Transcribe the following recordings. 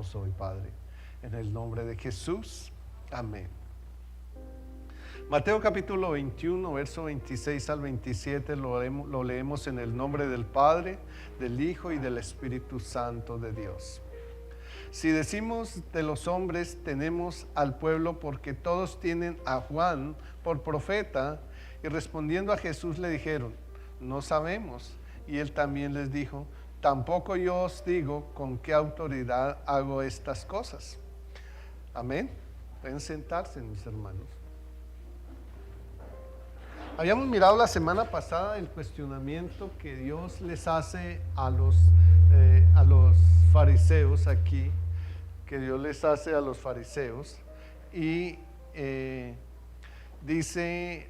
pedimos hoy, Padre, en el nombre de Jesús. Amén. Mateo capítulo 21, verso 26 al 27, lo leemos en el nombre del Padre, del Hijo y del Espíritu Santo de Dios. Si decimos de los hombres, tenemos al pueblo, porque todos tienen a Juan por profeta. Y respondiendo a Jesús le dijeron: no sabemos. Y él también les dijo: tampoco yo os digo con qué autoridad hago estas cosas. Amén. Pueden sentarse, mis hermanos. Habíamos mirado la semana pasada el cuestionamiento que Dios les hace a los fariseos aquí, y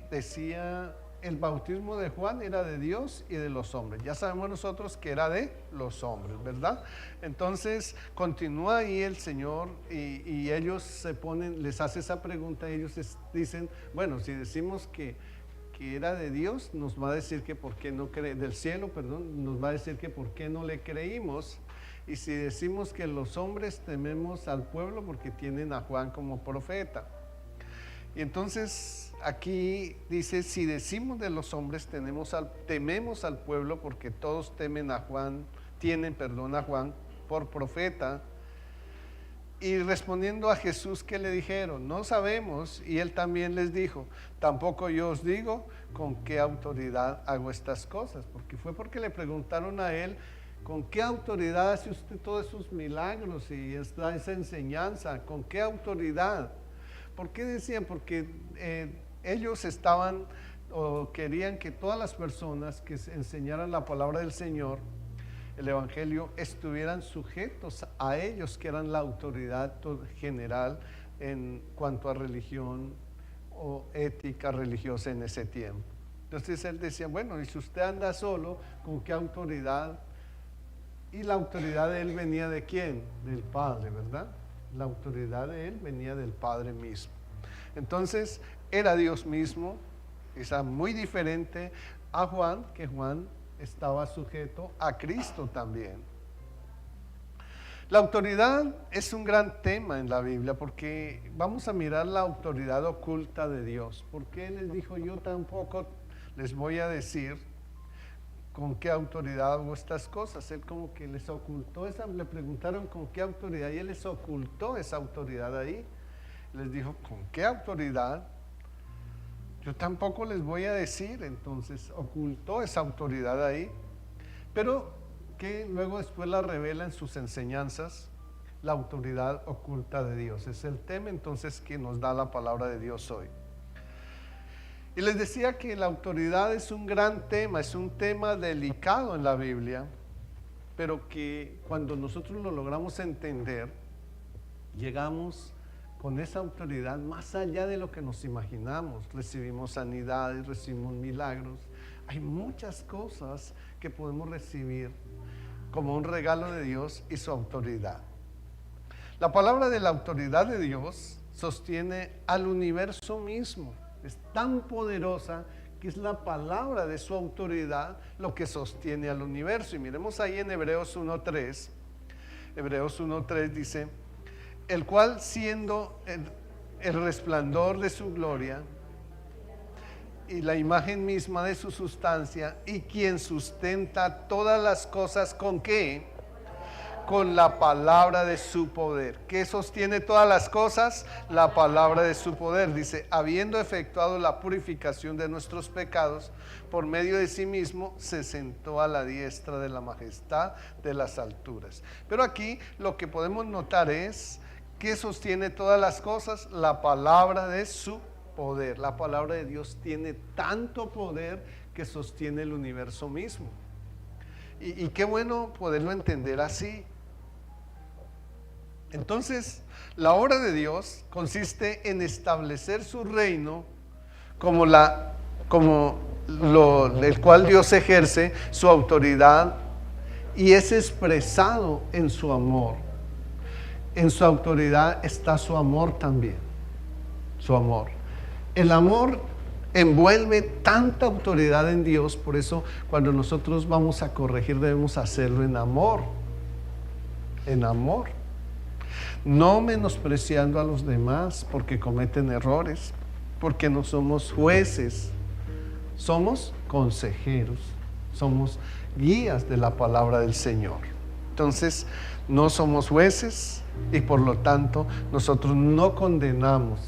decía, el bautismo de Juan era de Dios y de los hombres. Ya sabemos nosotros que era de los hombres, ¿verdad? Entonces continúa ahí el Señor y ellos les hace esa pregunta, y ellos dicen, bueno, si decimos que era de Dios, nos va a decir que por qué no del cielo, perdón, nos va a decir que por qué no le creímos. Y si decimos que los hombres tememos al pueblo porque tienen a Juan como profeta. Y entonces aquí dice, si decimos de los hombres tememos al pueblo porque todos tienen a Juan por profeta. Y respondiendo a Jesús, ¿qué le dijeron? No sabemos. Y él también les dijo: tampoco yo os digo con qué autoridad hago estas cosas. Porque le preguntaron a él: ¿con qué autoridad hace usted todos esos milagros y esa enseñanza? ¿Con qué autoridad? ¿Por qué decían? Porque ellos querían que todas las personas que enseñaran la palabra del Señor, el Evangelio, estuvieran sujetos a ellos, que eran la autoridad general en cuanto a religión o ética religiosa en ese tiempo. Entonces él decía, bueno, y si usted anda solo, ¿con qué autoridad? Y la autoridad de él venía ¿de quién? Del Padre, ¿verdad? La autoridad de él venía del Padre mismo. Entonces era Dios mismo. Es muy diferente a Juan, que Juan estaba sujeto a Cristo también. La autoridad es un gran tema en la Biblia, porque vamos a mirar la autoridad oculta de Dios. Porque Él les dijo: yo tampoco les voy a decir con qué autoridad hago estas cosas. Él como que les ocultó le preguntaron con qué autoridad, y Él les ocultó esa autoridad ahí. Les dijo: ¿con qué autoridad? Yo tampoco les voy a decir. Entonces ocultó esa autoridad ahí, pero que luego después la revela en sus enseñanzas, la autoridad oculta de Dios. Es el tema entonces que nos da la palabra de Dios hoy. Y les decía que la autoridad es un gran tema, es un tema delicado en la Biblia, pero que cuando nosotros lo logramos entender, llegamos con esa autoridad más allá de lo que nos imaginamos. Recibimos sanidades, recibimos milagros. Hay muchas cosas que podemos recibir como un regalo de Dios y su autoridad. La palabra de la autoridad de Dios sostiene al universo mismo. Es tan poderosa que es la palabra de su autoridad lo que sostiene al universo. Y miremos ahí en Hebreos 1:3. Hebreos 1:3 dice: el cual, siendo el resplandor de su gloria y la imagen misma de su sustancia, y quien sustenta todas las cosas, ¿con qué? Con la palabra de su poder. ¿Qué sostiene todas las cosas? La palabra de su poder. Dice: habiendo efectuado la purificación de nuestros pecados, por medio de sí mismo se sentó a la diestra de la majestad de las alturas. Pero aquí lo que podemos notar es: ¿qué sostiene todas las cosas? La palabra de su poder. La palabra de Dios tiene tanto poder que sostiene el universo mismo. Y qué bueno poderlo entender así. Entonces, la obra de Dios consiste en establecer su reino el cual Dios ejerce su autoridad, y es expresado en su amor. En su autoridad está su amor también. Su amor. El amor envuelve tanta autoridad en Dios. Por eso cuando nosotros vamos a corregir, debemos hacerlo en amor. En amor. no menospreciando a los demás porque cometen errores, porque no somos jueces, somos consejeros, somos guías de la palabra del Señor. Entonces, no somos jueces y por lo tanto nosotros no condenamos,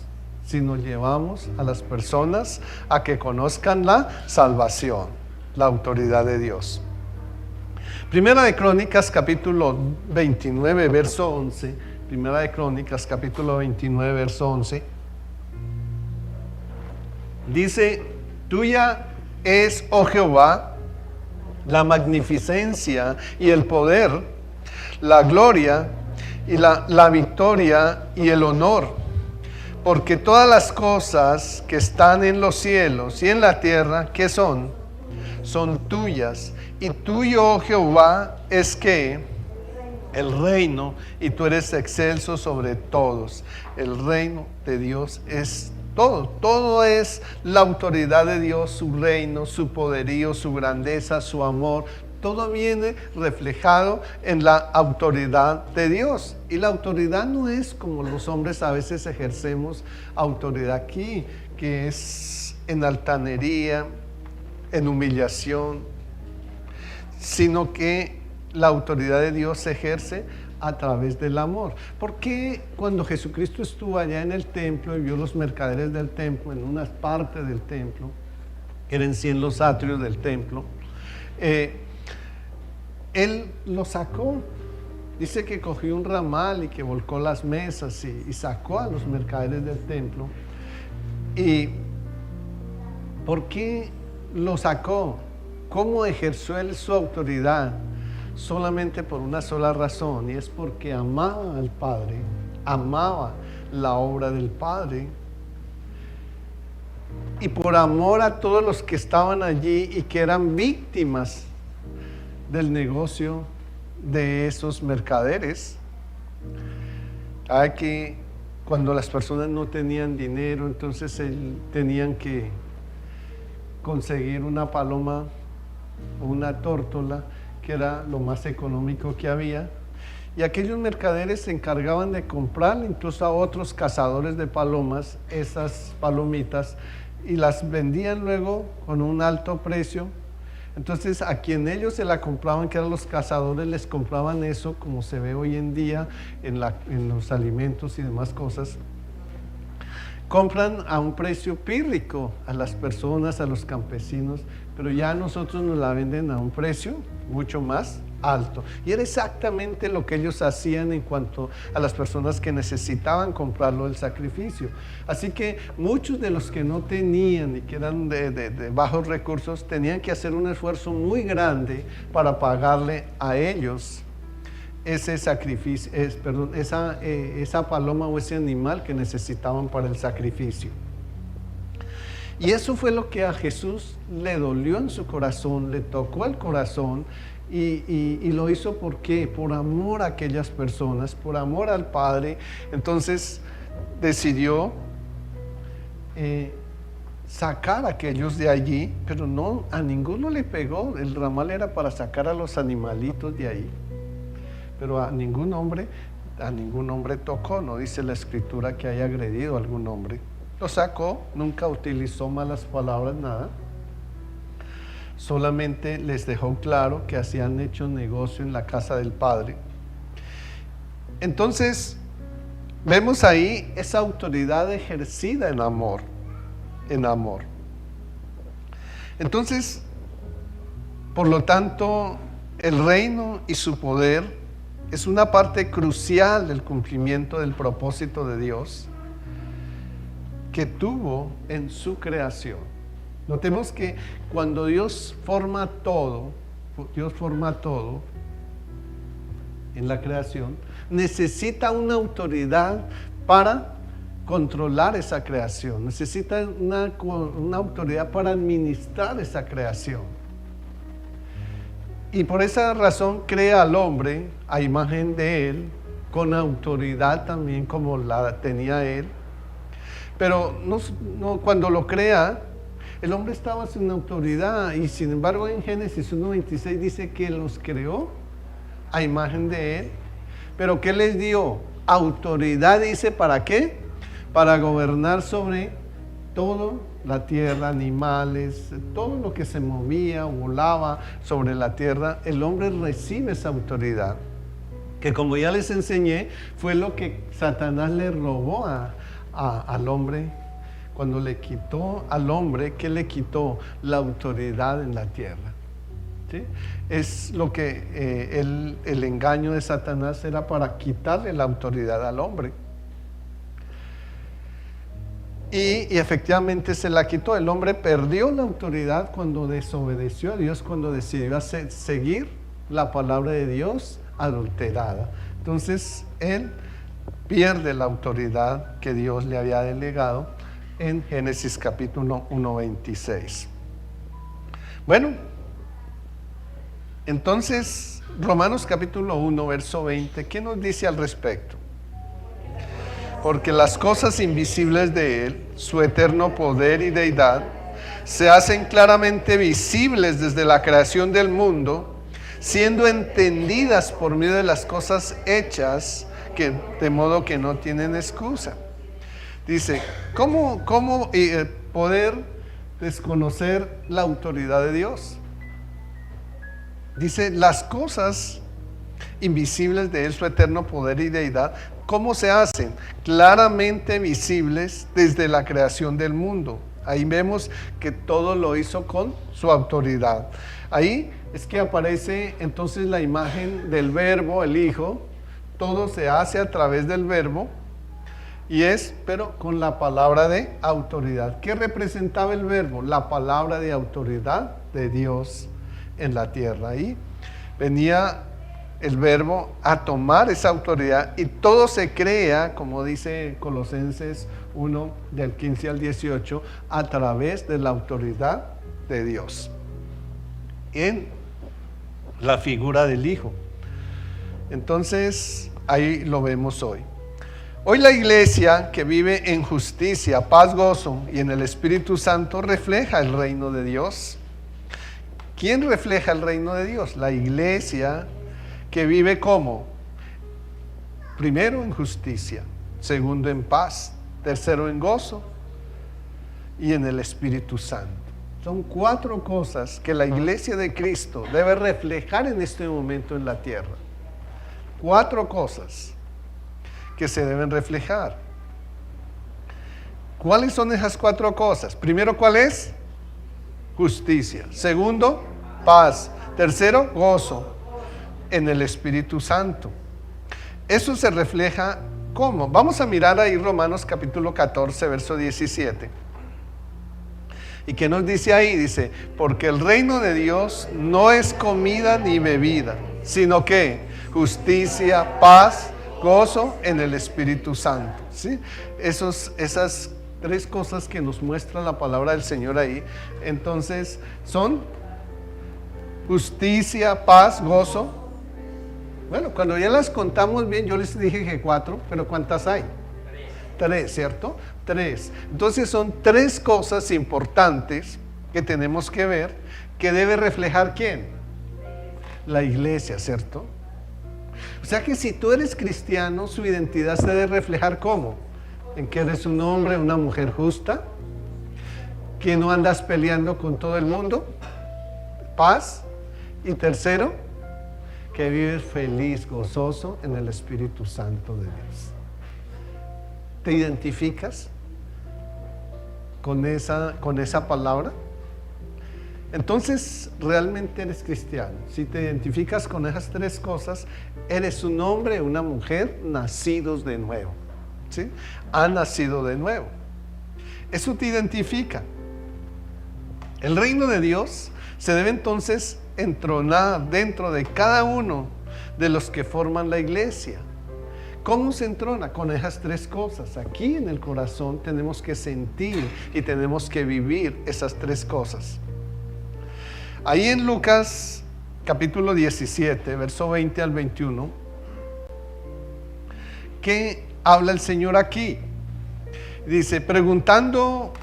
sino llevamos a las personas a que conozcan la salvación, la autoridad de Dios. Primera de Crónicas, capítulo 29, verso 11. Primera de Crónicas, capítulo 29, verso 11. Dice: tuya es, oh Jehová, la magnificencia y el poder, la gloria y la victoria y el honor, porque todas las cosas que están en los cielos y en la tierra, ¿qué son? Son tuyas. Y tuyo, oh Jehová, es que el reino, y tú eres excelso sobre todos. El reino de Dios es todo. Todo es la autoridad de Dios, su reino, su poderío, su grandeza, su amor. Todo viene reflejado en la autoridad de Dios. Y la autoridad no es como los hombres a veces ejercemos autoridad aquí, que es en altanería, en humillación, sino que la autoridad de Dios se ejerce a través del amor. ¿Por qué cuando Jesucristo estuvo allá en el templo y vio los mercaderes del templo, en una parte del templo, que eran 100 los atrios del templo, Él lo sacó? Dice que cogió un ramal y que volcó las mesas y sacó a los mercaderes del templo. ¿Y por qué lo sacó? ¿Cómo ejerció él su autoridad? Solamente por una sola razón, y es porque amaba al Padre, amaba la obra del Padre, y por amor a todos los que estaban allí y que eran víctimas del negocio de esos mercaderes. Que cuando las personas no tenían dinero, entonces tenían que conseguir una paloma o una tórtola, que era lo más económico que había, y aquellos mercaderes se encargaban de comprar incluso a otros cazadores de palomas esas palomitas y las vendían luego con un alto precio. Entonces a quien ellos se la compraban, que eran los cazadores, les compraban eso, como se ve hoy en día en los alimentos y demás cosas. Compran a un precio pírrico a las personas, a los campesinos, pero ya a nosotros nos la venden a un precio mucho más alto. Y era exactamente lo que ellos hacían en cuanto a las personas que necesitaban comprarlo del sacrificio. Así que muchos de los que no tenían y que eran de bajos recursos tenían que hacer un esfuerzo muy grande para pagarle a ellos ese sacrificio, esa paloma o ese animal que necesitaban para el sacrificio. Y eso fue lo que a Jesús le dolió en su corazón, le tocó el corazón, y lo hizo ¿por qué? Por amor a aquellas personas, por amor al Padre. Entonces decidió sacar a aquellos de allí, pero no, a ninguno le pegó. El ramal era para sacar a los animalitos de ahí, pero a ningún hombre tocó. No dice la Escritura que haya agredido a algún hombre. Lo sacó, nunca utilizó malas palabras, nada. Solamente les dejó claro que hacían hecho negocio en la casa del Padre. Entonces, vemos ahí esa autoridad ejercida en amor, en amor. Entonces, por lo tanto, el reino y su poder es una parte crucial del cumplimiento del propósito de Dios que tuvo en su creación. Notemos que cuando Dios forma todo en la creación, necesita una autoridad para controlar esa creación, necesita una autoridad para administrar esa creación. Y por esa razón crea al hombre a imagen de él, con autoridad también como la tenía él. Pero no, cuando lo crea, el hombre estaba sin autoridad, y sin embargo en Génesis 1:26 dice que los creó a imagen de él. Pero ¿qué les dio? autoridad, dice, ¿para qué? Para gobernar sobre todo la tierra, animales, todo lo que se movía, volaba sobre la tierra. El hombre recibe esa autoridad, que como ya les enseñé, fue lo que Satanás le robó al hombre, cuando le quitó al hombre, ¿qué le quitó? La autoridad en la tierra. ¿Sí? Es lo que el engaño de Satanás era para quitarle la autoridad al hombre. Y efectivamente se la quitó. El hombre perdió la autoridad cuando desobedeció a Dios, cuando decidió seguir la palabra de Dios adulterada. Entonces él pierde la autoridad que Dios le había delegado en Génesis capítulo 1:26. Bueno, entonces Romanos capítulo 1 verso 20, ¿qué nos dice al respecto? Porque las cosas invisibles de Él, su eterno poder y deidad, se hacen claramente visibles desde la creación del mundo, siendo entendidas por medio de las cosas hechas, de modo que no tienen excusa. Dice, ¿cómo poder desconocer la autoridad de Dios? Dice, las cosas invisibles de Él, su eterno poder y deidad, ¿cómo se hacen? Claramente visibles desde la creación del mundo. Ahí vemos que todo lo hizo con su autoridad. Ahí es que aparece entonces la imagen del verbo, el Hijo. Todo se hace a través del verbo y pero con la palabra de autoridad. ¿Qué representaba el verbo? La palabra de autoridad de Dios en la tierra. Ahí venía el verbo a tomar esa autoridad y todo se crea, como dice Colosenses 1 del 15 al 18, a través de la autoridad de Dios en la figura del Hijo. Entonces ahí lo vemos hoy. Hoy la iglesia que vive en justicia, paz, gozo y en el Espíritu Santo refleja el reino de Dios. ¿Quién refleja el reino de Dios? La iglesia que vive ¿cómo? Primero en justicia, segundo en paz, tercero en gozo y en el Espíritu Santo. Son 4 cosas que la iglesia de Cristo debe reflejar en este momento en la tierra. 4 cosas que se deben reflejar. ¿Cuáles son esas 4 cosas? Primero, ¿cuál es? Justicia. Segundo, paz. Tercero, gozo en el Espíritu Santo. Eso se refleja ¿cómo? Vamos a mirar ahí Romanos capítulo 14, verso 17. ¿Y qué nos dice ahí? Dice, porque el reino de Dios no es comida ni bebida, sino que justicia, paz, gozo en el Espíritu Santo. ¿Sí? Esas 3 cosas que nos muestra la palabra del Señor ahí, entonces son justicia, paz, gozo. Bueno, cuando ya las contamos bien, yo les dije que 4, pero ¿cuántas hay? 3, ¿cierto? 3. Entonces son 3 cosas importantes que tenemos que ver, que debe reflejar ¿quién? La iglesia, ¿cierto? O sea que si tú eres cristiano, su identidad se debe reflejar ¿cómo? En que eres un hombre, una mujer justa, que no andas peleando con todo el mundo, paz, y tercero, que vives feliz, gozoso en el Espíritu Santo de Dios. ¿Te identificas con esa palabra? Entonces, realmente eres cristiano. Si te identificas con esas 3 cosas, eres un hombre, una mujer nacidos de nuevo. ¿Sí? Ha nacido de nuevo. Eso te identifica. El reino de Dios se debe entonces entronar dentro de cada uno de los que forman la iglesia. ¿Cómo se entrona? Con esas 3 cosas. Aquí en el corazón tenemos que sentir y tenemos que vivir esas 3 cosas. Ahí en Lucas capítulo 17, verso 20 al 21, ¿qué habla el Señor aquí? Dice, preguntando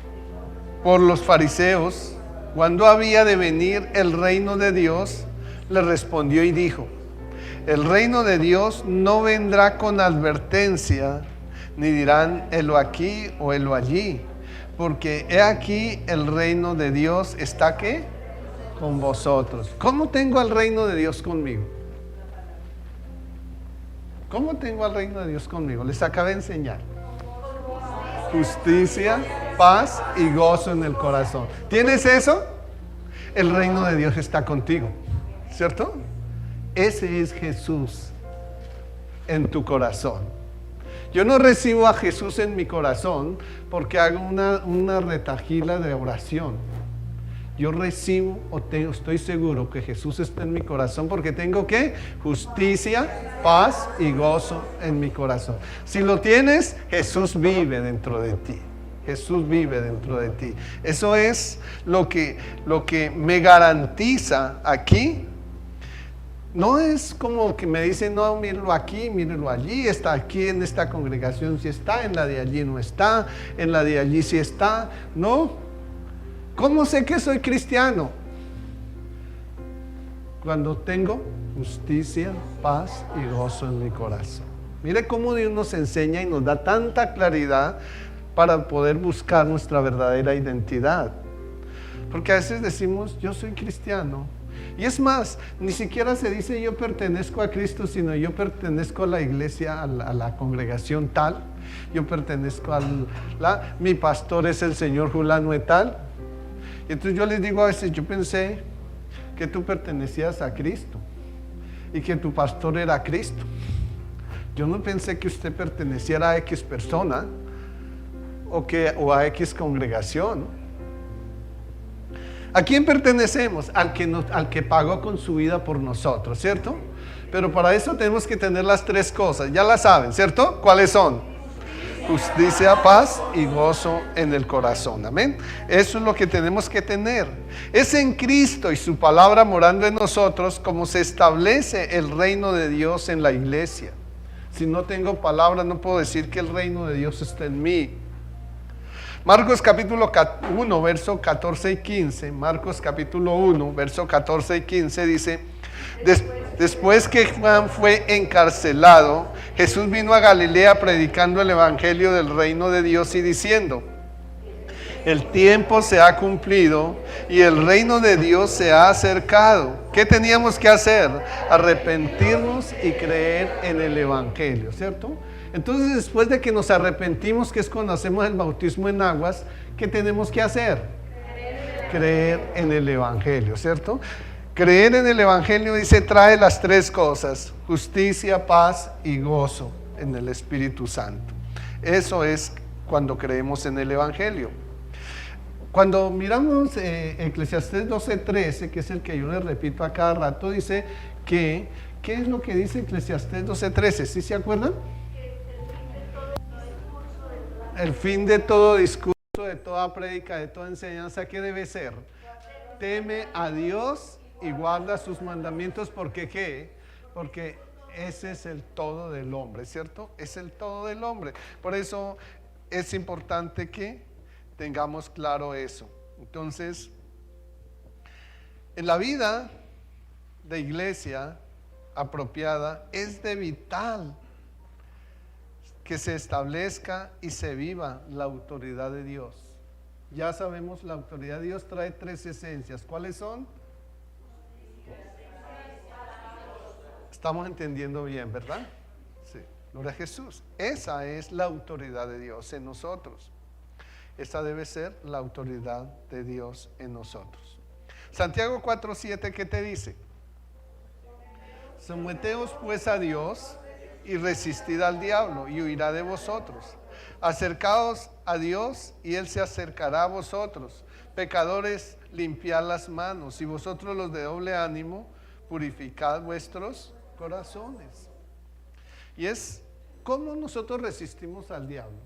por los fariseos, ¿cuándo había de venir el reino de Dios? Le respondió y dijo, El reino de Dios no vendrá con advertencia, ni dirán helo aquí o helo allí, porque he aquí el reino de Dios está ¿qué? Con vosotros. ¿Cómo tengo al reino de Dios conmigo? ¿Cómo tengo al reino de Dios conmigo? Les acabé de enseñar. Justicia, paz y gozo en el corazón. ¿Tienes eso? El reino de Dios está contigo, ¿cierto? Ese es Jesús en tu corazón. Yo no recibo a Jesús en mi corazón porque hago una retahíla de oración. Yo recibo estoy seguro que Jesús está en mi corazón porque tengo ¿qué? Justicia, paz y gozo en mi corazón. Si lo tienes, Jesús vive dentro de ti. Jesús vive dentro de ti. Eso es lo que me garantiza aquí. No es como que me dicen, no, míralo aquí, míralo allí, está aquí en esta congregación sí está, en la de allí no está, en la de allí sí está. No. ¿Cómo sé que soy cristiano? Cuando tengo justicia, paz y gozo en mi corazón. Mire cómo Dios nos enseña y nos da tanta claridad para poder buscar nuestra verdadera identidad. Porque a veces decimos, yo soy cristiano. Y es más, ni siquiera se dice yo pertenezco a Cristo, sino yo pertenezco a la iglesia, a la congregación tal. Yo pertenezco mi pastor es el señor Julano de tal. Y entonces yo les digo a veces, yo pensé que tú pertenecías a Cristo y que tu pastor era Cristo. Yo no pensé que usted perteneciera a X persona o a X congregación. ¿A quién pertenecemos? Al que pagó con su vida por nosotros, ¿cierto? Pero para eso tenemos que tener las tres cosas, ya las saben, ¿cierto? ¿Cuáles son? Justicia, paz y gozo en el corazón, amén. Eso es lo que tenemos que tener. Es en Cristo y su palabra morando en nosotros como se establece el reino de Dios en la iglesia. Si no tengo palabra, no puedo decir que el reino de Dios está en mí. Marcos capítulo 1, verso 14 y 15. Marcos capítulo 1, verso 14 y 15 dice: Después que Juan fue encarcelado, Jesús vino a Galilea predicando el evangelio del reino de Dios y diciendo: el tiempo se ha cumplido y el reino de Dios se ha acercado. ¿Qué teníamos que hacer? Arrepentirnos y creer en el evangelio, ¿cierto? Entonces, después de que nos arrepentimos, que es cuando hacemos el bautismo en aguas, ¿qué tenemos que hacer? Creer en el evangelio, ¿cierto? Creer en el evangelio, dice, trae las tres cosas: justicia, paz y gozo en el Espíritu Santo. Eso es cuando creemos en el evangelio. Cuando miramos Eclesiastés 12:13, que es el que yo les repito a cada rato, dice que, ¿qué es lo que dice Eclesiastés 12:13? ¿Sí se acuerdan? El fin de todo discurso, de toda prédica, de toda enseñanza, ¿qué debe ser? Teme a Dios y guarda sus mandamientos, ¿porque qué? Porque ese es el todo del hombre, ¿cierto? Es el todo del hombre. Por eso es importante que tengamos claro eso. Entonces, en la vida de iglesia apropiada es de vital que se establezca y se viva la autoridad de Dios. Ya sabemos, la autoridad de Dios trae tres esencias. ¿Cuáles son? Estamos entendiendo bien, ¿verdad? Sí. Gloria a Jesús. Esa es la autoridad de Dios en nosotros. Esa debe ser la autoridad de Dios en nosotros. Santiago 4:7, ¿qué te dice? Someteos pues a Dios y resistid al diablo y huirá de vosotros. Acercaos a Dios y Él se acercará a vosotros. Pecadores, limpiad las manos, y vosotros los de doble ánimo, purificad vuestros corazones. Y es cómo nosotros resistimos al diablo.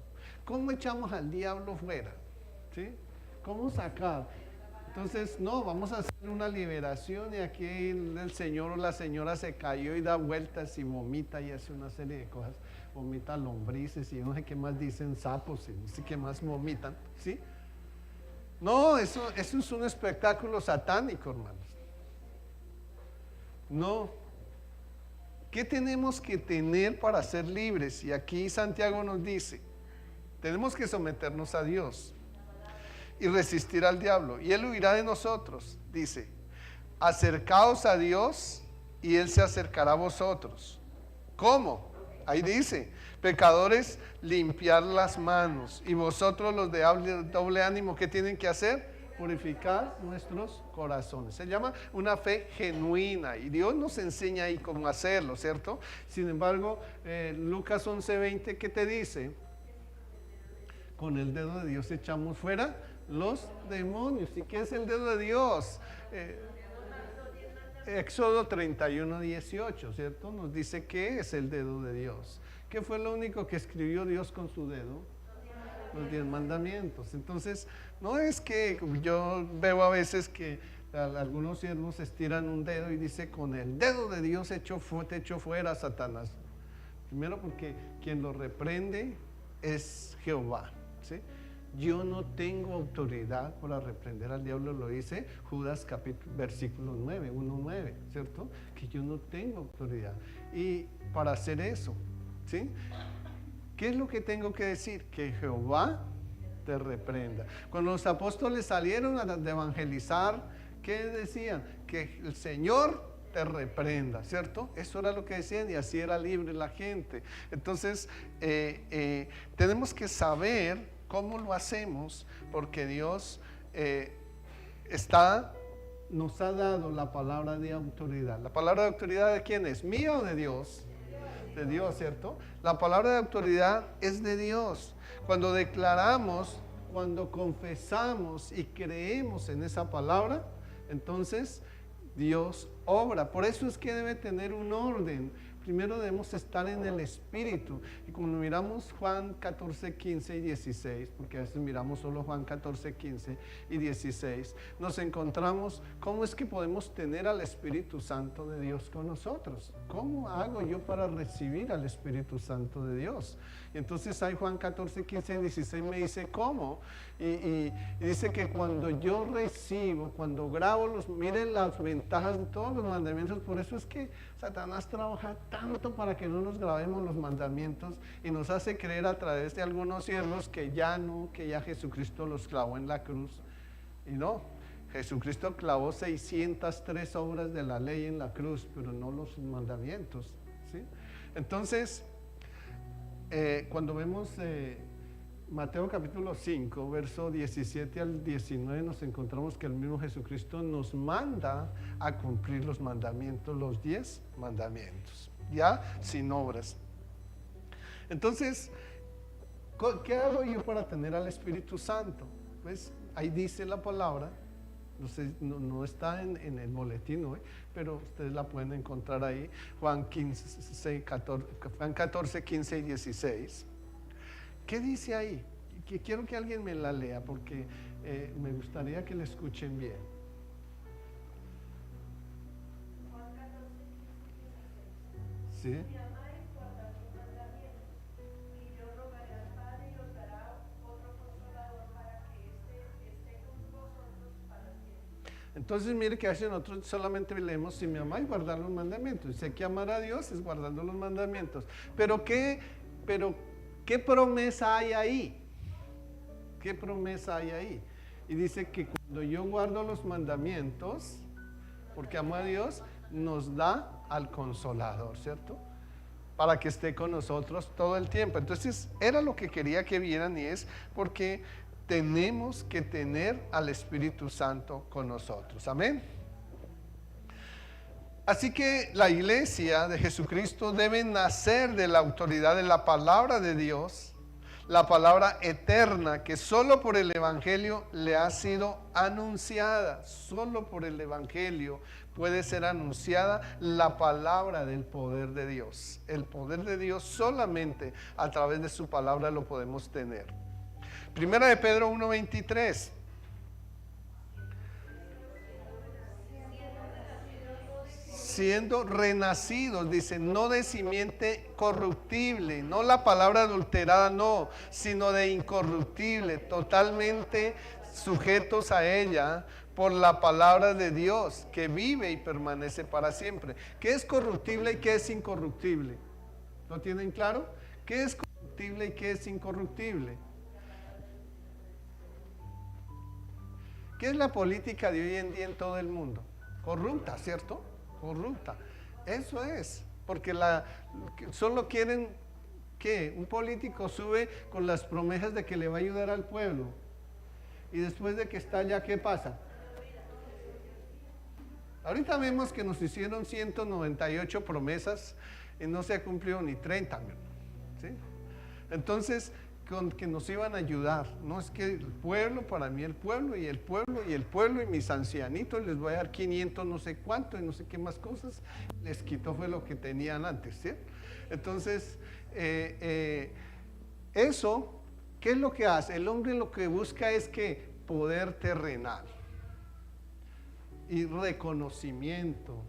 ¿Cómo echamos al diablo fuera? ¿Sí? ¿Cómo sacar? Entonces, no, vamos a hacer una liberación y aquí el señor o la señora se cayó y da vueltas y vomita y hace una serie de cosas. Vomita lombrices y no sé qué más dicen, sapos y no sé qué más vomitan, ¿sí? No, eso es un espectáculo satánico, hermanos. No. ¿Qué tenemos que tener para ser libres? Y aquí Santiago nos dice, tenemos que someternos a Dios y resistir al diablo, y Él huirá de nosotros. Dice, acercaos a Dios y Él se acercará a vosotros. ¿Cómo? Ahí dice, pecadores, limpiar las manos. Y vosotros los de doble ánimo, ¿qué tienen que hacer? Purificar nuestros corazones. Se llama una fe genuina y Dios nos enseña ahí cómo hacerlo, ¿cierto? Sin embargo, Lucas 11:20, ¿qué te dice? Con el dedo de Dios echamos fuera los demonios. ¿Y qué es el dedo de Dios? Éxodo 31:18, ¿cierto? Nos dice qué es el dedo de Dios. ¿Qué fue lo único que escribió Dios con su dedo? Los 10 mandamientos. Entonces, no es que yo veo a veces que algunos siervos estiran un dedo y dice, con el dedo de Dios te echó fuera, Satanás. Primero porque quien lo reprende es Jehová, ¿sí? Yo no tengo autoridad para reprender al diablo, lo dice Judas versículo 9, 1:9, ¿cierto? Que yo no tengo autoridad. Y para hacer eso, ¿sí? ¿Qué es lo que tengo que decir? Que Jehová te reprenda. Cuando los apóstoles salieron a evangelizar, ¿qué decían? Que el Señor te reprenda, ¿cierto? Eso era lo que decían y así era libre la gente. Entonces, tenemos que saber cómo lo hacemos, porque Dios nos ha dado la palabra de autoridad. ¿La palabra de autoridad de quién es? ¿Mía o de Dios? De Dios, ¿cierto? La palabra de autoridad es de Dios. Cuando declaramos, cuando confesamos y creemos en esa palabra, entonces Dios obra. Por eso es que debe tener un orden. Primero debemos estar en el Espíritu. Y cuando miramos Juan 14, 15 y 16, porque a veces miramos solo Juan 14, 15 y 16, nos encontramos cómo es que podemos tener al Espíritu Santo de Dios con nosotros. ¿Cómo hago yo para recibir al Espíritu Santo de Dios? Y entonces ahí Juan 14, 15 y 16 me dice cómo. Y dice que cuando yo recibo, cuando grabo miren las ventajas de todos los mandamientos. Por eso es que Satanás trabaja tanto para que no nos grabemos los mandamientos y nos hace creer a través de algunos siervos que ya Jesucristo los clavó en la cruz. Y no, Jesucristo clavó 603 obras de la ley en la cruz, pero no los mandamientos, ¿sí? Entonces, cuando vemos Mateo capítulo 5, verso 17 al 19, nos encontramos que el mismo Jesucristo nos manda a cumplir los mandamientos, los 10 mandamientos, ya sin obras. Entonces, ¿qué hago yo para tener al Espíritu Santo? Pues ahí dice la palabra, no sé, no está en el boletín hoy, pero ustedes la pueden encontrar ahí, Juan 14, 15 y 16. ¿Qué dice ahí? Quiero que alguien me la lea porque me gustaría que la escuchen bien. ¿Sí? Entonces mire que hace nosotros solamente leemos si me amáis guardar los mandamientos. Dice que amar a Dios es guardando los mandamientos. Pero ¿qué promesa hay ahí? ¿Qué promesa hay ahí? Y dice que cuando yo guardo los mandamientos, porque amo a Dios, nos da al Consolador, ¿cierto? Para que esté con nosotros todo el tiempo. Entonces era lo que quería que vieran, y es porque tenemos que tener al Espíritu Santo con nosotros. Amén. Así que la iglesia de Jesucristo debe nacer de la autoridad de la palabra de Dios, la palabra eterna que solo por el Evangelio le ha sido anunciada. Solo por el Evangelio puede ser anunciada la palabra del poder de Dios. El poder de Dios solamente a través de su palabra lo podemos tener. Primera de Pedro 1:23. Siendo renacidos, dice, no de simiente corruptible, no la palabra adulterada, no, sino de incorruptible, totalmente sujetos a ella por la palabra de Dios, que vive y permanece para siempre. ¿Qué es corruptible y qué es incorruptible? ¿Lo tienen claro? ¿Qué es corruptible y qué es incorruptible? ¿Qué es la política de hoy en día en todo el mundo? Corrupta, ¿cierto? Corrupta. Eso es, porque solo quieren que un político sube con las promesas de que le va a ayudar al pueblo. Y después de que está allá, ¿qué pasa? Ahorita vemos que nos hicieron 198 promesas y no se ha cumplido ni 30, ¿sí? Entonces, con que nos iban a ayudar. No es que el pueblo, para mí el pueblo y el pueblo y el pueblo y mis ancianitos les voy a dar 500 no sé cuánto y no sé qué más cosas. Les quitó fue lo que tenían antes, ¿sí? Entonces, eso, ¿qué es lo que hace? El hombre lo que busca es que poder terrenal y reconocimiento.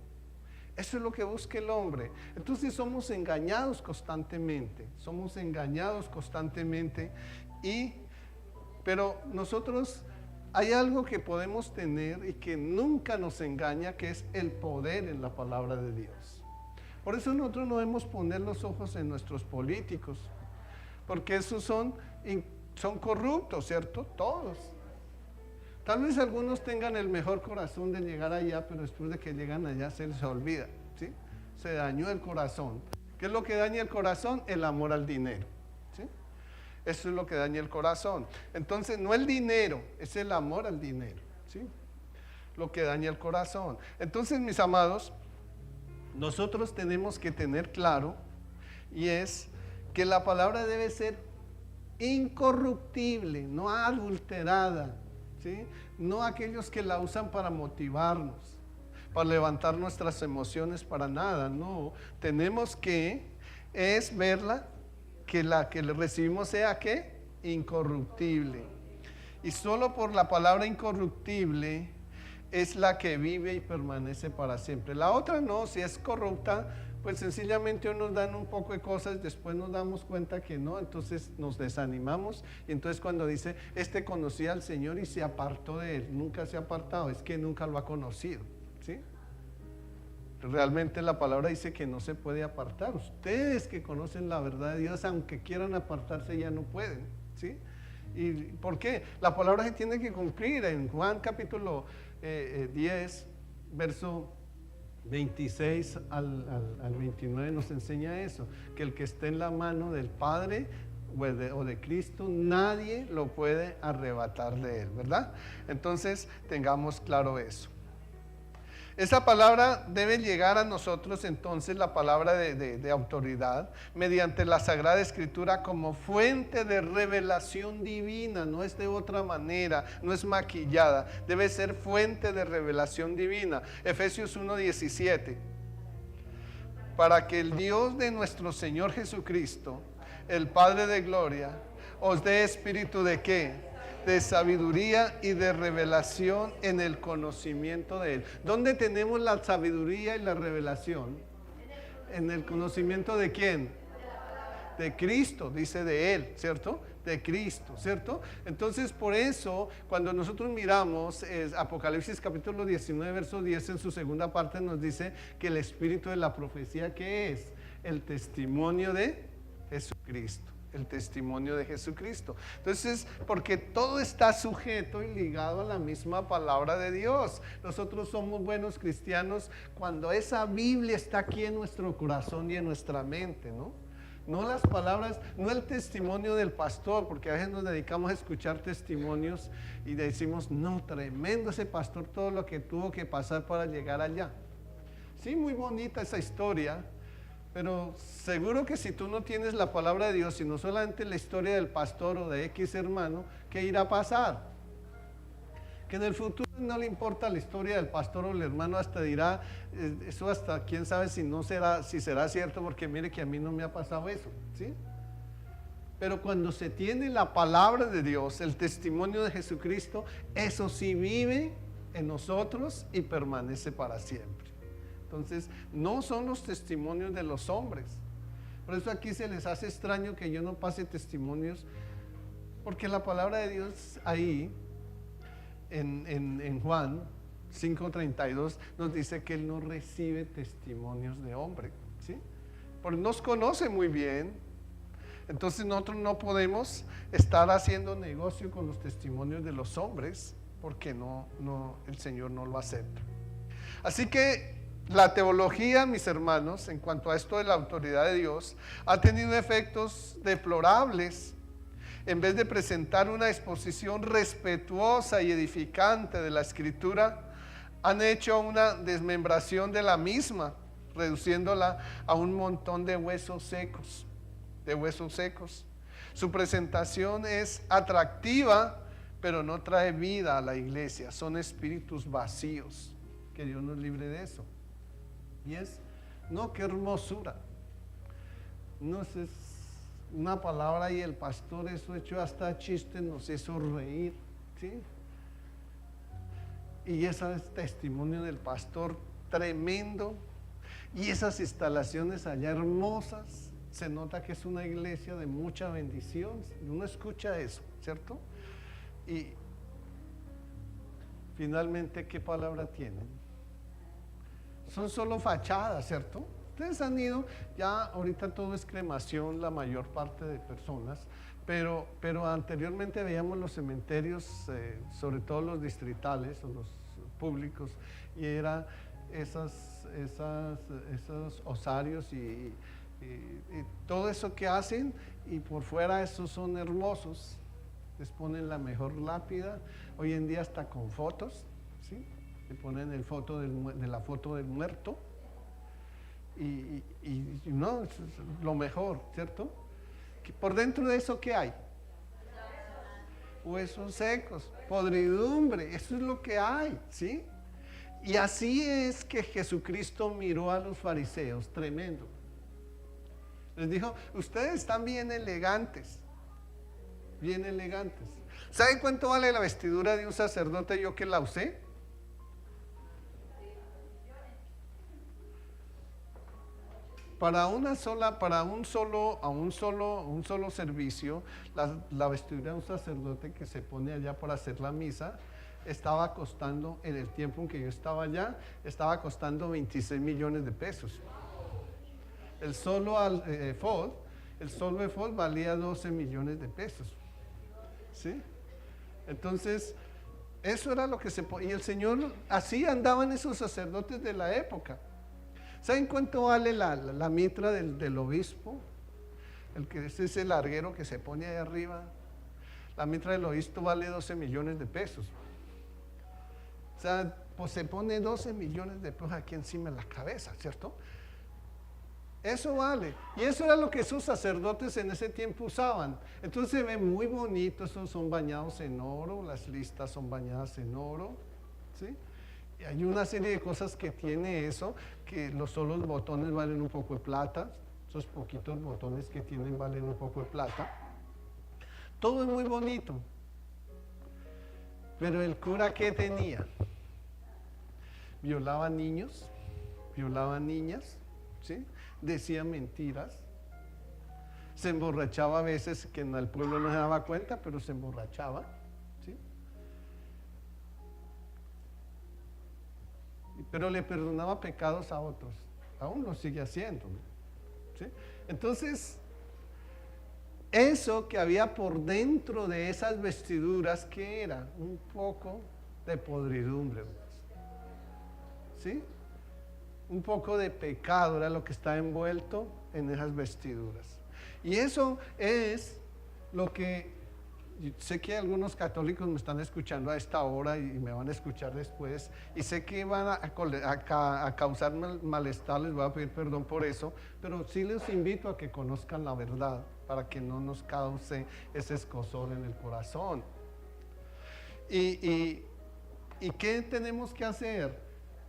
Eso es lo que busca el hombre. Entonces somos engañados constantemente, pero nosotros hay algo que podemos tener y que nunca nos engaña, que es el poder en la palabra de Dios. Por eso nosotros no debemos poner los ojos en nuestros políticos, porque esos son corruptos, ¿cierto? Todos. Tal vez algunos tengan el mejor corazón de llegar allá, pero después de que llegan allá se les olvida, ¿sí? Se dañó el corazón. ¿Qué es lo que daña el corazón? El amor al dinero, ¿sí? Eso es lo que daña el corazón. Entonces, no el dinero, es el amor al dinero, ¿sí? Lo que daña el corazón. Entonces, mis amados, nosotros tenemos que tener claro, y es que la palabra debe ser incorruptible, no adulterada, ¿sí? No aquellos que la usan para motivarnos, para levantar nuestras emociones, para nada, no. Tenemos que verla, que la que le recibimos sea ¿qué? Incorruptible. Y solo por la palabra incorruptible es la que vive y permanece para siempre. La otra no, si es corrupta, pues sencillamente nos dan un poco de cosas, después nos damos cuenta que no, entonces nos desanimamos. Y entonces cuando dice, conocía al Señor y se apartó de él, nunca se ha apartado, es que nunca lo ha conocido, ¿sí? Realmente la palabra dice que no se puede apartar. Ustedes que conocen la verdad de Dios, aunque quieran apartarse, ya no pueden, ¿sí? ¿Y por qué? La palabra se tiene que cumplir. En Juan capítulo 10, verso 26 al 29 nos enseña eso, que el que esté en la mano del Padre o de Cristo, nadie lo puede arrebatar de él, ¿verdad? Entonces tengamos claro eso. Esa palabra debe llegar a nosotros entonces, la palabra de autoridad, mediante la Sagrada Escritura como fuente de revelación divina, no es de otra manera, no es maquillada, debe ser fuente de revelación divina. Efesios 1:17, para que el Dios de nuestro Señor Jesucristo, el Padre de gloria, os dé espíritu de ¿qué? De sabiduría y de revelación en el conocimiento de Él. ¿Dónde tenemos la sabiduría y la revelación? En el conocimiento de ¿quién? De Cristo, dice de Él, ¿cierto? De Cristo, ¿cierto? Entonces, por eso, cuando nosotros miramos Apocalipsis capítulo 19, verso 10, en su segunda parte nos dice que el espíritu de la profecía, ¿qué es? El testimonio de Jesucristo. El testimonio de Jesucristo. Entonces, porque todo está sujeto y ligado a la misma palabra de Dios. Nosotros somos buenos cristianos cuando esa Biblia está aquí en nuestro corazón y en nuestra mente, ¿no? No las palabras, no el testimonio del pastor, porque a veces nos dedicamos a escuchar testimonios y decimos, no, tremendo ese pastor, todo lo que tuvo que pasar para llegar allá. Sí, muy bonita esa historia, pero seguro que si tú no tienes la palabra de Dios, sino solamente la historia del pastor o de X hermano, ¿qué irá a pasar? Que en el futuro no le importa la historia del pastor o el hermano, hasta dirá, eso hasta quién sabe si será cierto, porque mire que a mí no me ha pasado eso, ¿sí? Pero cuando se tiene la palabra de Dios, el testimonio de Jesucristo, eso sí vive en nosotros y permanece para siempre. Entonces, no son los testimonios de los hombres. Por eso aquí se les hace extraño que yo no pase testimonios, porque la palabra de Dios ahí en Juan 5:32 nos dice que Él no recibe testimonios de hombre, ¿sí? Porque nos conoce muy bien. Entonces nosotros no podemos estar haciendo negocio con los testimonios de los hombres, porque el Señor no lo acepta. Así que la teología, mis hermanos, en cuanto a esto de la autoridad de Dios, ha tenido efectos deplorables. En vez de presentar una exposición respetuosa y edificante de la Escritura, han hecho una desmembración de la misma, reduciéndola a un montón de huesos secos. Su presentación es atractiva, pero no trae vida a la iglesia. Son espíritus vacíos. Que Dios nos libre de eso. Y qué hermosura. No sé, una palabra y el pastor, eso hecho hasta chiste, nos hizo reír, ¿sí? Y ese es testimonio del pastor tremendo. Y esas instalaciones allá hermosas, se nota que es una iglesia de mucha bendición. Uno escucha eso, ¿cierto? Y finalmente, ¿qué palabra tienen? Son solo fachadas, ¿cierto? Ustedes han ido, ya ahorita todo es cremación, la mayor parte de personas, pero anteriormente veíamos los cementerios, sobre todo los distritales o los públicos, y eran esos osarios y todo eso que hacen, y por fuera esos son hermosos. Les ponen la mejor lápida, hoy en día hasta con fotos, ¿sí? Le ponen la foto del muerto, y no, es lo mejor, ¿cierto? Que por dentro de eso, ¿qué hay? Huesos secos, podridumbre, eso es lo que hay, ¿sí? Y así es que Jesucristo miró a los fariseos, tremendo. Les dijo, ustedes están bien elegantes. ¿Saben cuánto vale la vestidura de un sacerdote yo que la usé? Para un solo servicio, la vestidura de un sacerdote que se pone allá para hacer la misa, estaba costando, en el tiempo en que yo estaba allá, estaba costando 26 millones de pesos. El solo efod valía 12 millones de pesos. ¿Sí? Entonces, eso era lo que y el Señor, así andaban esos sacerdotes de la época. ¿Saben cuánto vale la mitra del obispo? Ese es el larguero que se pone ahí arriba. La mitra del obispo vale 12 millones de pesos. O sea, pues se pone 12 millones de pesos aquí encima de la cabeza, ¿cierto? Eso vale. Y eso era lo que esos sacerdotes en ese tiempo usaban. Entonces se ve muy bonito, esos son bañados en oro, las listas son bañadas en oro, ¿sí? Y hay una serie de cosas que tiene eso, que solo los botones valen un poco de plata, esos poquitos botones que tienen valen un poco de plata. Todo es muy bonito. Pero el cura, ¿qué tenía? Violaba niños, violaba niñas, ¿sí? Decía mentiras, se emborrachaba a veces, que en el pueblo no se daba cuenta, pero se emborrachaba, ¿sí? Pero le perdonaba pecados a otros, aún lo sigue haciendo, ¿sí? Entonces, eso que había por dentro de esas vestiduras, ¿qué era? Un poco de podridumbre, ¿sí? Un poco de pecado era lo que está envuelto en esas vestiduras. Y eso es lo que, sé que algunos católicos me están escuchando a esta hora y me van a escuchar después, y sé que van a causar malestar, les voy a pedir perdón por eso, pero sí les invito a que conozcan la verdad, para que no nos cause ese escozor en el corazón. ¿Y qué tenemos que hacer?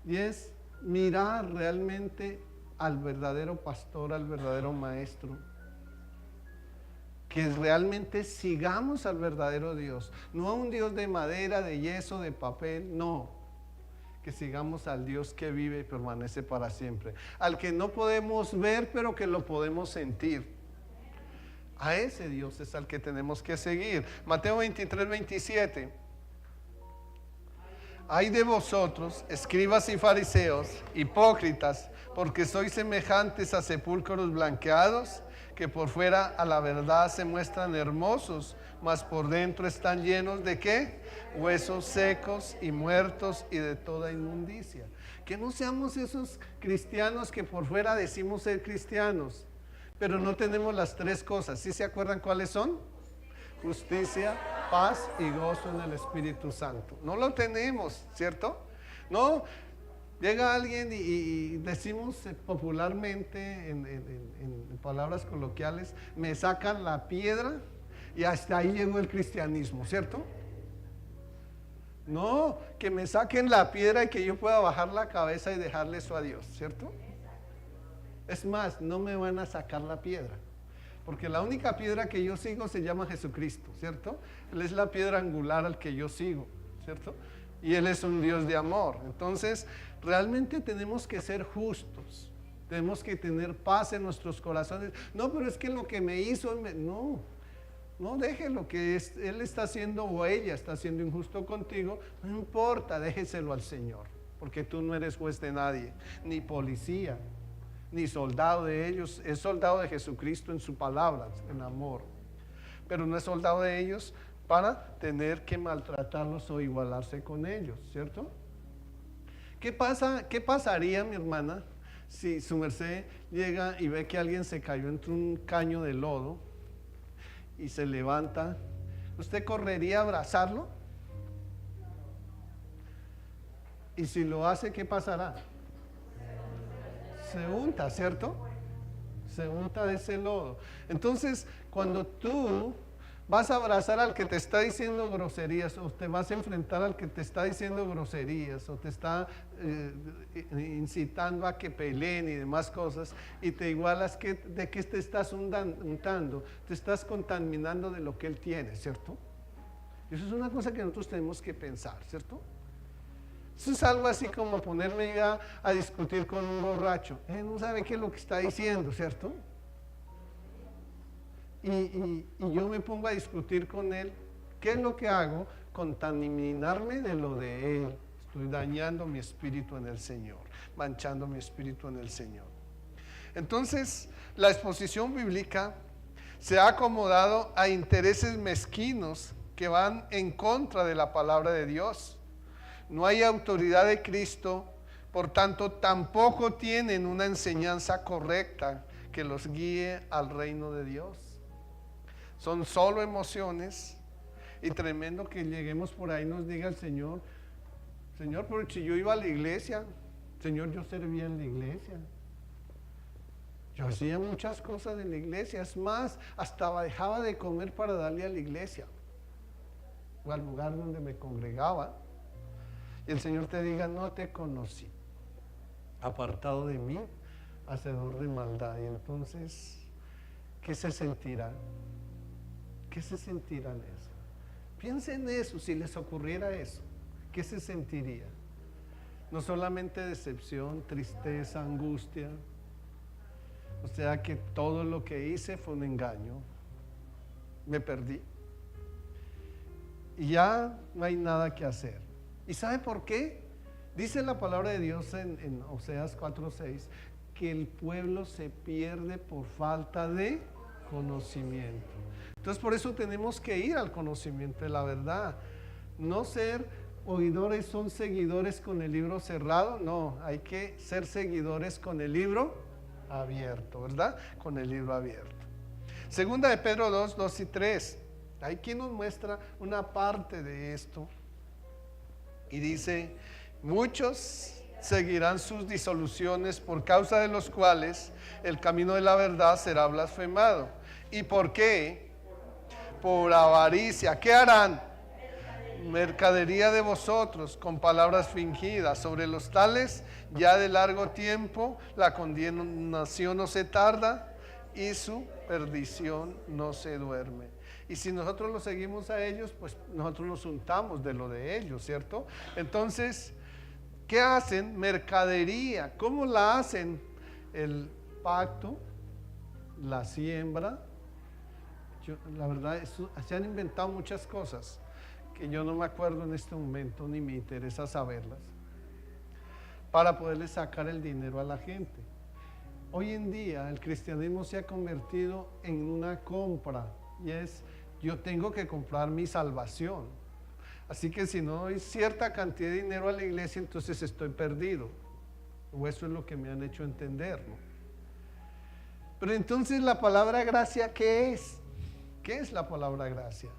Y es mirar realmente al verdadero pastor, al verdadero maestro, que realmente sigamos al verdadero Dios, no a un Dios de madera, de yeso, de papel, no, que sigamos al Dios que vive y permanece para siempre, al que no podemos ver pero que lo podemos sentir. A ese Dios es al que tenemos que seguir. Mateo 23, 27. Ay de vosotros, escribas y fariseos, hipócritas, porque sois semejantes a sepulcros blanqueados, que por fuera a la verdad se muestran hermosos, mas por dentro están llenos ¿de qué? Huesos secos y muertos y de toda inmundicia. Que no seamos esos cristianos que por fuera decimos ser cristianos, pero no tenemos las tres cosas. ¿Sí se acuerdan cuáles son? Justicia, paz y gozo en el Espíritu Santo. No lo tenemos, ¿cierto? No, llega alguien y decimos popularmente en palabras coloquiales, me sacan la piedra y hasta ahí llegó el cristianismo, ¿cierto? No, que me saquen la piedra y que yo pueda bajar la cabeza y dejarle eso a Dios, ¿cierto? Es más, no me van a sacar la piedra. Porque la única piedra que yo sigo se llama Jesucristo, ¿cierto? Él es la piedra angular al que yo sigo, ¿cierto? Y Él es un Dios de amor. Entonces, realmente tenemos que ser justos. Tenemos que tener paz en nuestros corazones. No, pero es que lo que me hizo, no deje lo que Él está haciendo o ella está haciendo injusto contigo. No importa, déjeselo al Señor. Porque tú no eres juez de nadie, ni policía, ni soldado de ellos. Es soldado de Jesucristo en su palabra, en amor, pero no es soldado de ellos para tener que maltratarlos o igualarse con ellos, ¿cierto? ¿Qué pasaría, mi hermana, si su merced llega y ve que alguien se cayó entre un caño de lodo y se levanta? ¿Usted correría a abrazarlo? Y si lo hace, ¿qué pasará? Se unta, ¿cierto? Se unta de ese lodo. Entonces, cuando tú vas a abrazar al que te está diciendo groserías, o te vas a enfrentar al que te está diciendo groserías, o te está incitando a que peleen y demás cosas, y te igualas, ¿de qué te estás untando? Te estás contaminando de lo que él tiene, ¿cierto? Eso es una cosa que nosotros tenemos que pensar, ¿cierto? Eso es algo así como ponerme ya a discutir con un borracho. No sabe qué es lo que está diciendo, ¿cierto? Y yo me pongo a discutir con él. ¿Qué es lo que hago? Contaminarme de lo de él. Estoy dañando mi espíritu en el Señor, manchando mi espíritu en el Señor. Entonces, la exposición bíblica se ha acomodado a intereses mezquinos que van en contra de la palabra de Dios. No hay autoridad de Cristo, por tanto, tampoco tienen una enseñanza correcta que los guíe al reino de Dios. Son solo emociones, y tremendo que lleguemos por ahí y nos diga el Señor, Señor, pero si yo iba a la iglesia, Señor, yo servía en la iglesia. Yo hacía muchas cosas en la iglesia, es más, hasta dejaba de comer para darle a la iglesia o al lugar donde me congregaba. Y el Señor te diga, no te conocí, apartado de mí, hacedor de maldad. Y entonces, ¿qué se sentirá? ¿Qué se sentirá en eso? Piensen en eso, si les ocurriera eso, ¿qué se sentiría? No solamente decepción, tristeza, angustia. O sea que todo lo que hice fue un engaño. Me perdí. Y ya no hay nada que hacer. ¿Y sabe por qué? Dice la palabra de Dios en Oseas 4:6 que el pueblo se pierde por falta de conocimiento. Entonces por eso tenemos que ir al conocimiento de la verdad. No ser oidores son seguidores con el libro cerrado, no, hay que ser seguidores con el libro abierto, ¿verdad? Con el libro abierto. Segunda de Pedro 2 y 3. Hay quien nos muestra una parte de esto. Y dice, muchos seguirán sus disoluciones, por causa de los cuales el camino de la verdad será blasfemado. ¿Y por qué? Por avaricia. ¿Qué harán? Mercadería de vosotros con palabras fingidas. Sobre los tales ya de largo tiempo la condenación no se tarda y su perdición no se duerme. Y si nosotros los seguimos a ellos, pues nosotros nos untamos de lo de ellos, ¿cierto? Entonces, ¿qué hacen? Mercadería. ¿Cómo la hacen? El pacto, la siembra. La verdad, se han inventado muchas cosas que yo no me acuerdo en este momento ni me interesa saberlas, para poderle sacar el dinero a la gente. Hoy en día el cristianismo se ha convertido en una compra y es, yo tengo que comprar mi salvación. Así que si no doy cierta cantidad de dinero a la iglesia, entonces estoy perdido. O eso es lo que me han hecho entender, ¿no? Pero entonces la palabra gracia, ¿qué es? ¿Qué es la palabra gracia?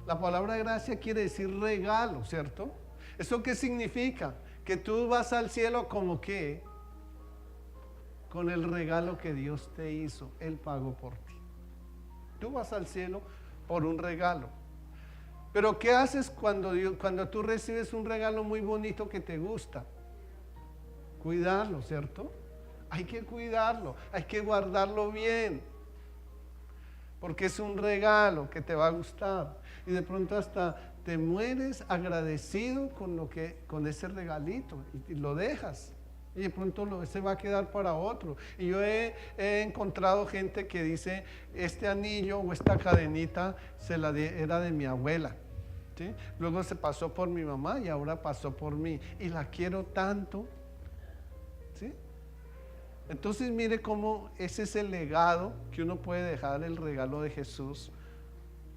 La palabra gracia quiere decir regalo, ¿cierto? ¿Eso qué significa? Que tú vas al cielo como que con el regalo que Dios te hizo, Él pagó por ti. Tú vas al cielo por un regalo. Pero ¿qué haces cuando tú recibes un regalo muy bonito que te gusta? Cuidarlo, ¿cierto? Hay que cuidarlo, hay que guardarlo bien, porque es un regalo que te va a gustar y de pronto hasta te mueres agradecido con ese regalito y lo dejas y de pronto se va a quedar para otro. Y yo he encontrado gente que dice, este anillo o esta cadenita era de mi abuela, ¿sí? Luego se pasó por mi mamá y ahora pasó por mí y la quiero tanto, ¿sí? Entonces mire cómo ese es el legado que uno puede dejar, el regalo de Jesús,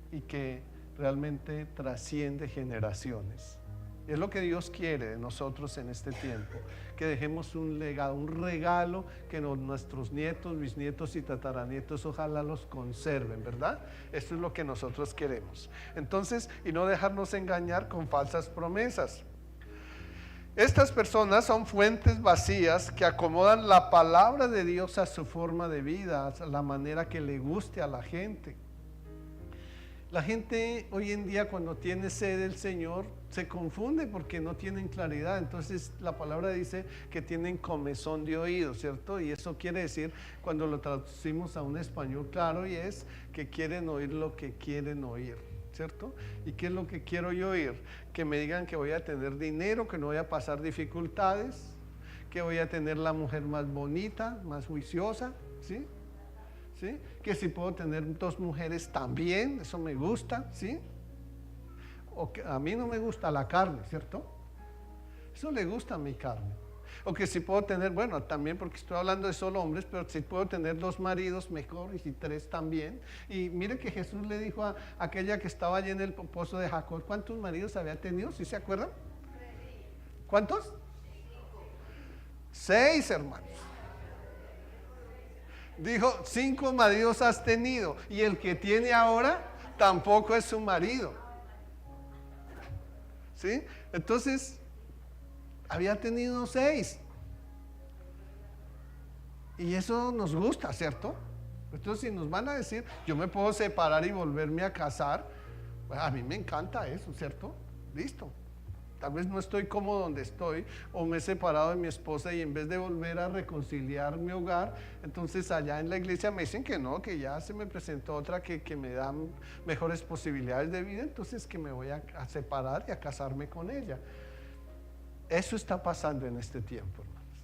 y que realmente trasciende generaciones. Es lo que Dios quiere de nosotros en este tiempo, que dejemos un legado, un regalo que nuestros nietos, bisnietos y tataranietos ojalá los conserven, ¿verdad? Esto es lo que nosotros queremos. Entonces, y no dejarnos engañar con falsas promesas. Estas personas son fuentes vacías que acomodan la palabra de Dios a su forma de vida, a la manera que le guste a la gente. La gente hoy en día cuando tiene sed del Señor se confunde porque no tienen claridad. Entonces la palabra dice que tienen comezón de oído, ¿cierto? Y eso quiere decir, cuando lo traducimos a un español claro, y es que quieren oír lo que quieren oír, ¿cierto? ¿Y qué es lo que quiero yo oír? Que me digan que voy a tener dinero, que no voy a pasar dificultades, que voy a tener la mujer más bonita, más juiciosa, ¿sí? ¿Sí? Que si puedo tener 2 mujeres también, eso me gusta, ¿sí? O que a mí no me gusta la carne, ¿cierto? Eso le gusta a mi carne. O que si puedo tener, bueno, también porque estoy hablando de solo hombres, pero si puedo tener 2 maridos mejor, y si 3 también. Y mire que Jesús le dijo a aquella que estaba allí en el pozo de Jacob, ¿cuántos maridos había tenido? ¿Sí se acuerdan? ¿Cuántos? 6, hermanos. Dijo, 5 maridos has tenido, y el que tiene ahora tampoco es su marido, ¿sí? Entonces, había tenido 6, y eso nos gusta, ¿cierto? Entonces, si nos van a decir, yo me puedo separar y volverme a casar, pues a mí me encanta eso, ¿cierto? Listo. Tal vez no estoy cómodo donde estoy, o me he separado de mi esposa y en vez de volver a reconciliar mi hogar, entonces allá en la iglesia me dicen que no, que ya se me presentó otra que me da mejores posibilidades de vida, entonces que me voy a separar y a casarme con ella. Eso está pasando en este tiempo, hermanos.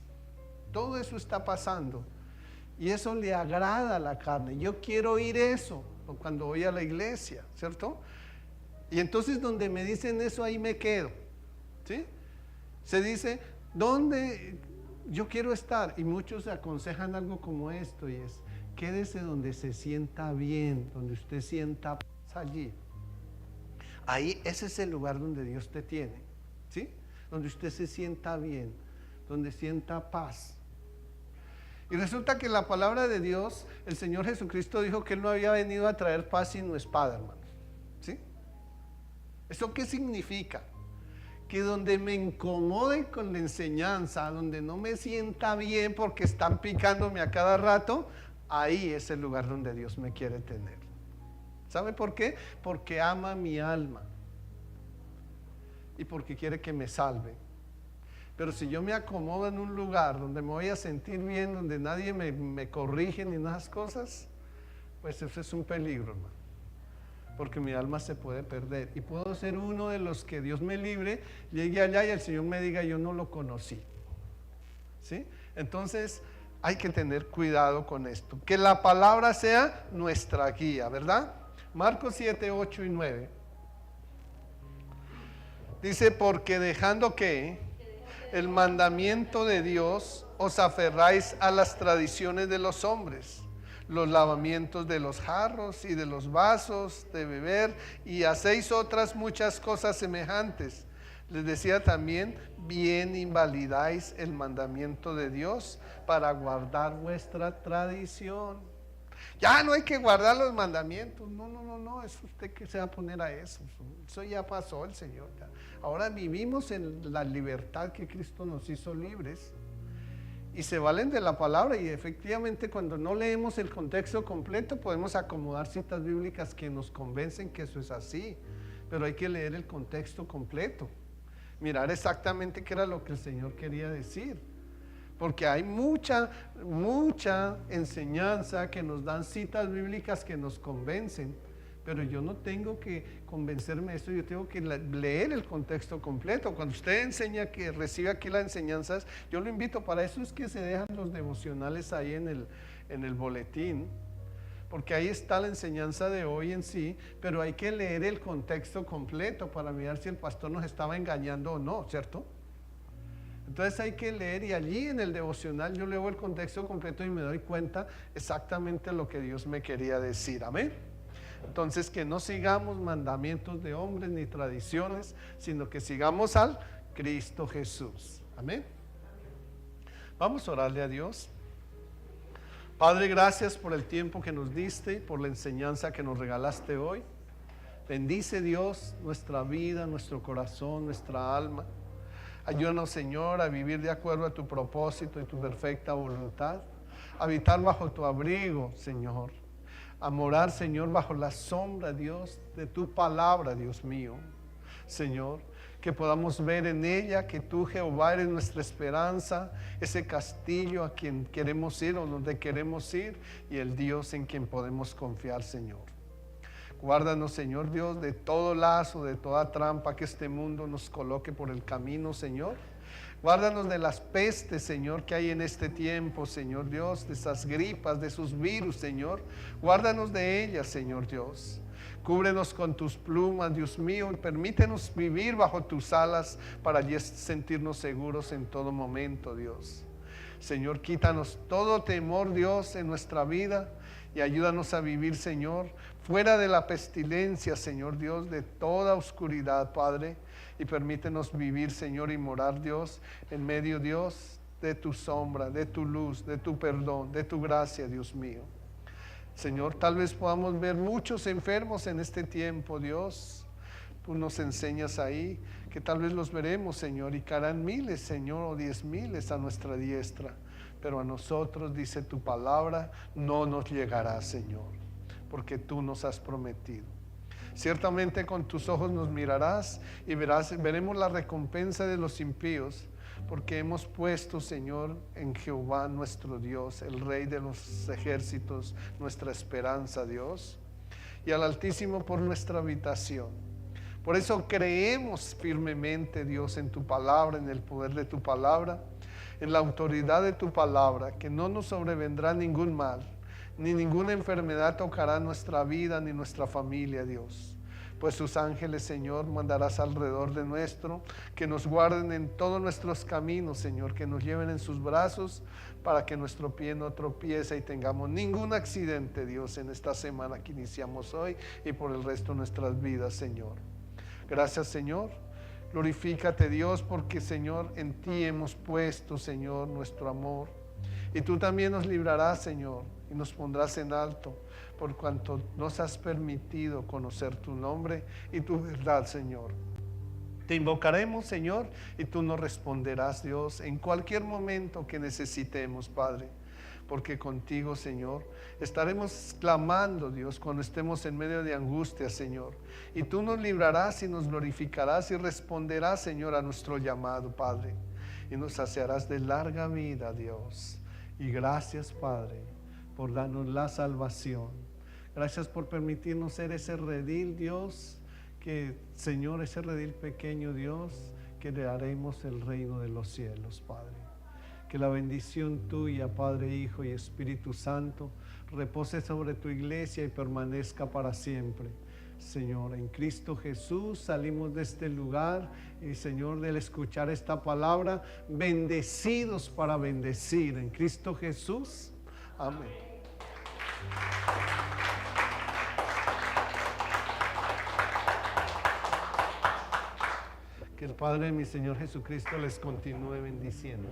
Todo eso está pasando y eso le agrada a la carne. Yo quiero oír eso cuando voy a la iglesia, ¿cierto? Y entonces donde me dicen eso, ahí me quedo. ¿Sí? Se dice, ¿dónde yo quiero estar? Y muchos aconsejan algo como esto, y es, quédese donde se sienta bien, donde usted sienta paz allí. Ahí, ese es el lugar donde Dios te tiene, ¿sí? Donde usted se sienta bien, donde sienta paz. Y resulta que la palabra de Dios, el Señor Jesucristo dijo que Él no había venido a traer paz sino espada, hermanos, ¿sí? ¿Eso qué significa? Que donde me incomode con la enseñanza, donde no me sienta bien porque están picándome a cada rato, ahí es el lugar donde Dios me quiere tener. ¿Sabe por qué? Porque ama mi alma y porque quiere que me salve. Pero si yo me acomodo en un lugar donde me voy a sentir bien, donde nadie me corrige ni esas cosas, pues eso es un peligro, hermano. Porque mi alma se puede perder y puedo ser uno de los que, Dios me libre, llegue allá y el Señor me diga, yo no lo conocí, ¿sí? Entonces hay que tener cuidado con esto, que la palabra sea nuestra guía, ¿verdad? Marcos 7, 8 y 9. Dice, porque dejando que el mandamiento de Dios os aferráis a las tradiciones de los hombres, los lavamientos de los jarros y de los vasos de beber, y hacéis otras muchas cosas semejantes. Les decía también, bien invalidáis el mandamiento de Dios para guardar vuestra tradición. Ya no hay que guardar los mandamientos. No, es usted que se va a poner a eso. Eso ya pasó el Señor. Ahora vivimos en la libertad que Cristo nos hizo libres. Y se valen de la palabra, y efectivamente cuando no leemos el contexto completo podemos acomodar citas bíblicas que nos convencen que eso es así, pero hay que leer el contexto completo, mirar exactamente qué era lo que el Señor quería decir, porque hay mucha enseñanza que nos dan citas bíblicas que nos convencen, pero yo no tengo que convencerme de esto, yo tengo que leer el contexto completo. Cuando usted enseña, que recibe aquí las enseñanzas, yo lo invito, para eso es que se dejan los devocionales ahí en el boletín, porque ahí está la enseñanza de hoy en sí, pero hay que leer el contexto completo para mirar si el pastor nos estaba engañando o no, ¿cierto? Entonces hay que leer, y allí en el devocional yo leo el contexto completo y me doy cuenta exactamente lo que Dios me quería decir. Amén. Entonces, que no sigamos mandamientos de hombres ni tradiciones, sino que sigamos al Cristo Jesús. Amén. Vamos a orarle a Dios. Padre, gracias por el tiempo que nos diste, por la enseñanza que nos regalaste hoy. Bendice, Dios, nuestra vida, nuestro corazón, nuestra alma. Ayúdanos, Señor, a vivir de acuerdo a tu propósito y tu perfecta voluntad. Habitar bajo tu abrigo, Señor. A morar, Señor, bajo la sombra, Dios, de tu palabra, Dios mío. Señor, que podamos ver en ella que tú, Jehová, eres nuestra esperanza, ese castillo a quien queremos ir o donde queremos ir, y el Dios en quien podemos confiar, Señor. Guárdanos, Señor Dios, de todo lazo, de toda trampa que este mundo nos coloque por el camino, Señor. Guárdanos de las pestes, Señor, que hay en este tiempo, Señor Dios, de esas gripas, de esos virus, Señor. Guárdanos de ellas, Señor Dios. Cúbrenos con tus plumas, Dios mío, y permítenos vivir bajo tus alas para allí sentirnos seguros en todo momento, Dios. Señor, quítanos todo temor, Dios, en nuestra vida, y ayúdanos a vivir, Señor, fuera de la pestilencia, Señor Dios, de toda oscuridad, Padre. Y permítenos vivir, Señor, y morar, Dios, en medio, Dios, de tu sombra, de tu luz, de tu perdón, de tu gracia, Dios mío. Señor, tal vez podamos ver muchos enfermos en este tiempo, Dios. Tú nos enseñas ahí que tal vez los veremos, Señor, y caerán miles, Señor, o 10,000 a nuestra diestra. Pero a nosotros, dice tu palabra, no nos llegará, Señor, porque tú nos has prometido. Ciertamente con tus ojos nos mirarás y veremos la recompensa de los impíos, porque hemos puesto, Señor, en Jehová nuestro Dios, el Rey de los ejércitos, nuestra esperanza, Dios, y al Altísimo por nuestra habitación. Por eso creemos firmemente, Dios, en tu palabra, en el poder de tu palabra, en la autoridad de tu palabra, que no nos sobrevendrá ningún mal, ni ninguna enfermedad tocará nuestra vida ni nuestra familia, Dios. Pues tus ángeles, Señor, mandarás alrededor de nuestro, que nos guarden en todos nuestros caminos, Señor, que nos lleven en sus brazos para que nuestro pie no tropiece y tengamos ningún accidente, Dios, en esta semana que iniciamos hoy y por el resto de nuestras vidas, Señor. Gracias, Señor. Glorifícate, Dios, porque, Señor, en ti hemos puesto, Señor, nuestro amor. Y tú también nos librarás, Señor, y nos pondrás en alto, por cuanto nos has permitido conocer tu nombre y tu verdad, Señor. Te invocaremos, Señor, y tú nos responderás, Dios, en cualquier momento que necesitemos, Padre. Porque contigo, Señor, estaremos clamando, Dios, cuando estemos en medio de angustia, Señor. Y tú nos librarás y nos glorificarás y responderás, Señor, a nuestro llamado, Padre. Y nos saciarás de larga vida, Dios. Y gracias, Padre, por darnos la salvación. Gracias por permitirnos ser ese redil, Dios, que, Señor, ese redil pequeño, Dios, que le haremos el reino de los cielos, Padre. Que la bendición tuya, Padre, Hijo y Espíritu Santo, repose sobre tu iglesia y permanezca para siempre. Señor, en Cristo Jesús salimos de este lugar y Señor, del escuchar esta palabra, bendecidos para bendecir en Cristo Jesús. Amén. Que el Padre de mi Señor Jesucristo les continúe bendiciendo.